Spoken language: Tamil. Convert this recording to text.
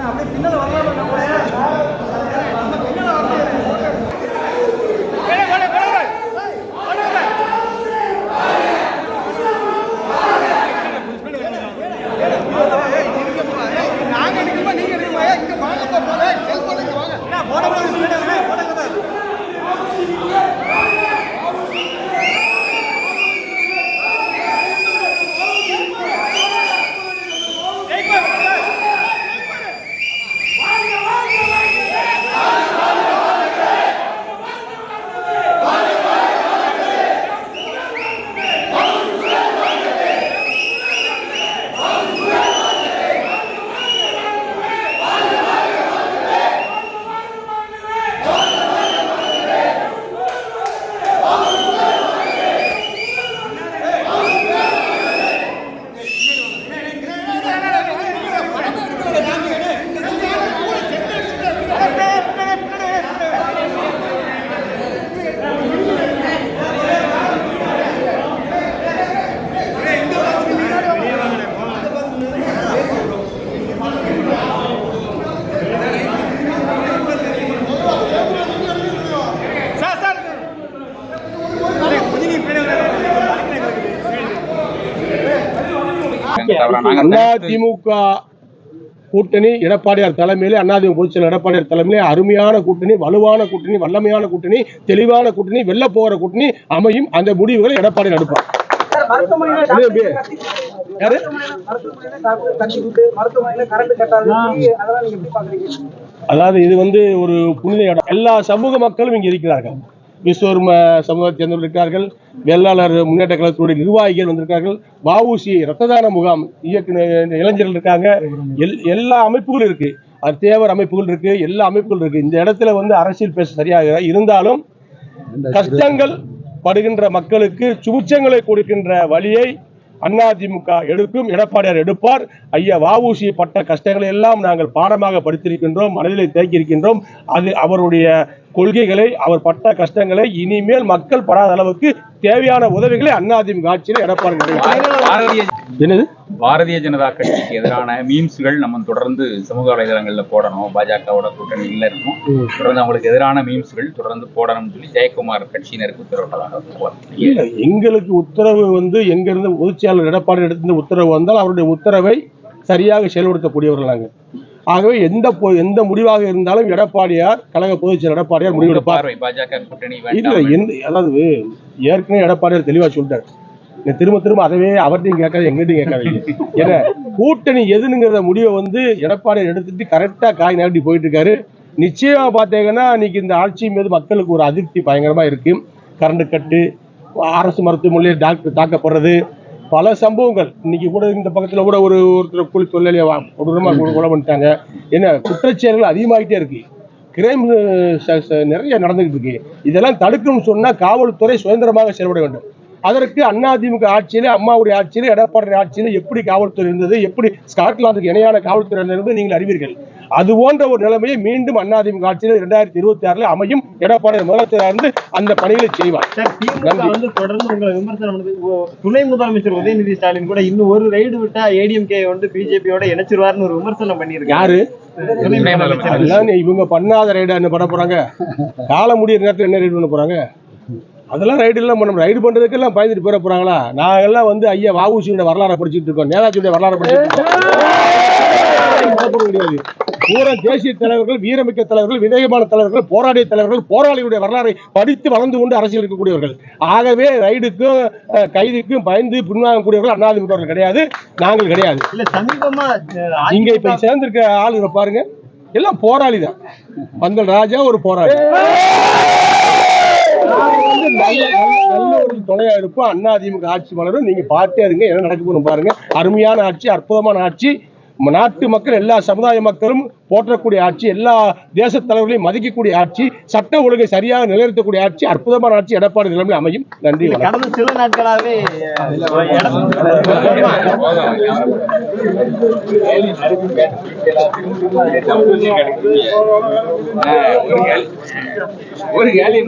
அப்படியே பின்னால வரலாம் அதிமுக கூட்டணி எடப்பாடியார் தலைமையிலே அதிமுக பொதுச் செயலர் எடப்பாடியார் தலைமையிலே அருமையான கூட்டணி, வலுவான கூட்டணி, வல்லமையான கூட்டணி, தெளிவான கூட்டணி, வெல்ல போகிற கூட்டணி அமையும். அந்த முடிவுகளை எடப்பாடியார் எடுப்பார். அதாவது இது ஒரு புனித இடம். எல்லா சமூக மக்களும் இங்க இருக்கிறார்கள். விஸ்வர்ம சமூகத்தை சேர்ந்தவர்கள் இருக்கிறார்கள், வெள்ளாளர் முன்னேற்ற கழகத்துடைய நிர்வாகிகள் வந்திருக்கார்கள், வஉசி ரத்த தான முகாம் இளைஞர்கள் இருக்காங்க, எல்லா அமைப்புகளும் இருக்கு, தேவர் அமைப்புகள் இருக்கு, எல்லா அமைப்புகள் இருக்கு. இந்த இடத்துல அரசியல் பேச சரியாக இருந்தாலும் கஷ்டங்கள் படுகின்ற மக்களுக்கு சுபிட்சங்களை கொடுக்கின்ற வழியை அதிமுக எடுக்கும், எடப்பாடியார் எடுப்பார். ஐயா வஉசி பட்ட கஷ்டங்களை எல்லாம் நாங்கள் பாடமாக படித்திருக்கின்றோம், மனதிலே தேக்கி இருக்கின்றோம். அது அவருடைய கொள்கைகளை, அவர் பட்ட கஷ்டங்களை இனிமேல் மக்கள் படாத அளவுக்கு தேவையான உதவிகளை அதிமுக ஆட்சியில் எடப்பாடி. என்னது பாரதிய ஜனதா கட்சிக்கு எதிரான மீம்ஸ்கள் நம்ம தொடர்ந்து சமூக வலைதளங்கள்ல போடணும், பாஜகவோட கூட்டணியில் இருக்கும், தொடர்ந்து அவங்களுக்கு எதிரான மீம்ஸ்கள் தொடர்ந்து போடணும்னு சொல்லி ஜெயக்குமார் கட்சியினருக்கு உத்தரவிட்டதாக. எங்களுக்கு உத்தரவு எங்க இருந்து பொதுச்செயலாளர் எடப்பாடி எடுத்த உத்தரவு வந்தால் அவருடைய உத்தரவை சரியாக செயல்படுத்தக்கூடியவர்கள் நாங்கள். ஆகவே எந்த முடிவாக இருந்தாலும் எடப்பாடியார், கழக பொதுச் செயலர் எடப்பாடியார் முடிவெடுப்பார். பாஜக கூட்டணி அதாவது ஏற்கனவே எடப்பாடியார் தெளிவா சொல்லிட்டார். திரும்ப அதவே அவர்கிட்டையும் கேட்காது, எங்கிட்டையும் கேட்காதீங்க. ஏன்னா கூட்டணி எதுனுங்கிற முடிவை எடப்பாடியார் எடுத்துட்டு கரெக்டா காய் நகட்டி போயிட்டு இருக்காரு. நிச்சயமா பாத்தீங்கன்னா இன்னைக்கு இந்த ஆட்சி மீது மக்களுக்கு ஒரு அதிருப்தி பயங்கரமா இருக்கு. கரண்ட் கட்டு, அரசு மருத்துவமனையில் டாக்டர் தாக்கப்படுறது, பல சம்பவங்கள். இன்னைக்கு கூட இந்த பக்கத்துல கூட ஒருத்தர் கூலி தொழிலாளியை கொலை பண்ணிட்டாங்க. ஏன்னா குற்றச்செயல்கள் அதிகமாகிட்டே இருக்கு, கிரைம் நிறைய நடந்துகிட்டு இருக்கு. இதெல்லாம் தடுக்கணும்னு சொன்னா காவல்துறை சுதந்திரமாக செயல்பட வேண்டும். அதற்கு அதிமுக ஆட்சியிலே, அம்மாவுடைய ஆட்சியிலே, எடப்பாடி ஆட்சியிலே எப்படி காவல்துறை இருந்தது, எப்படி ஸ்காட்லாந்துக்கு இணையான காவல்துறை இருந்தது நீங்கள் அறிவீர்கள். அது போன்ற ஒரு நிலைமையை மீண்டும் அதிமுக ஆட்சியில் 2026 அமையும். எடப்பாடி முதலமைச்சராக இருந்து அந்த பணிகளை செய்வார். தொடர்ந்து உங்களை விமர்சனம் துணை முதலமைச்சர் உதயநிதி ஸ்டாலின் கூட இன்னும் ஒரு ரைடு விட்டா ஏடிஎம்கே பிஜேபியோட இணைச்சிருவாருன்னு ஒரு விமர்சனம் பண்ணிருக்காரு. யாரு இவங்க பண்ணாத ரைடா என்ன பண்ண போறாங்க? கால முடிய நேரத்தில் என்ன ரைடு பண்ண போறாங்க? அதெல்லாம் ரைடு எல்லாம் நம்ம ரைடு பண்றதுக்கெல்லாம் பயந்துட்டு போயிட போறாங்களா? நாங்கெல்லாம் ஐயா வஉசியோட வரலாறு படிச்சுட்டு இருக்கோம், நேதாஜியுடைய வரலாறு படிச்சுட்டு முடியாது. பூரா தேசிய தலைவர்கள், வீரமிக்க தலைவர்கள், விவேகமான தலைவர்கள், போராடிய தலைவர்கள், போராளிகளுடைய வரலாறை படித்து வளர்ந்து கொண்டு அரசியல் இருக்கக்கூடியவர்கள். ஆகவே ரைடுக்கும் கைதுக்கும் பயந்து பின்வாங்கக்கூடியவர்கள் அதிமுக கிடையாது, நாங்கள் கிடையாது. இங்க இப்ப சேர்ந்திருக்க ஆளுங்க பாருங்க, எல்லாம் போராளி தான். பந்தல் ராஜா ஒரு போராளி. நல்ல ஒரு துணையா இருப்போம். அதிமுக ஆட்சி மலரும். நீங்க பார்த்தே இருங்க என்ன நடக்க போறோம் பாருங்க. அருமையான ஆட்சி, அற்புதமான ஆட்சி. நாட்டு மக்கள் எல்லா சமுதாய மக்களும் போற்றக்கூடிய ஆட்சி, எல்லா தேச தலைவர்களையும் மதிக்கக்கூடிய ஆட்சி, சட்ட ஒழுங்கை சரியாக நிலைநிறுத்தக்கூடிய ஆட்சி, அற்புதமான ஆட்சி எடப்பாடி தலைமையில் அமையும். நன்றி. கடந்த சில நாட்களாகவே ஒரு கேலி